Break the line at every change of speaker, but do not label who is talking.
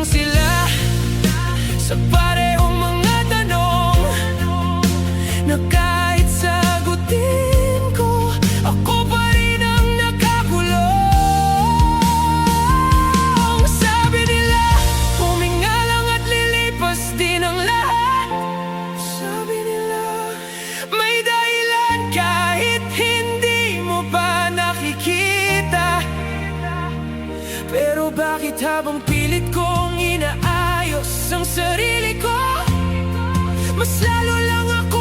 lang sila sa parehong mga tanong, na kahit sagutin ko, ako pa rin ang nakakulong. Sabi nila, huminga lang at lilipas din ang lahat. Sabi nila, may dahilan kahit hindi mo pa nakikita. Pero bakit habang pilit kong inaayos ang sarili ko, mas lalo lang ako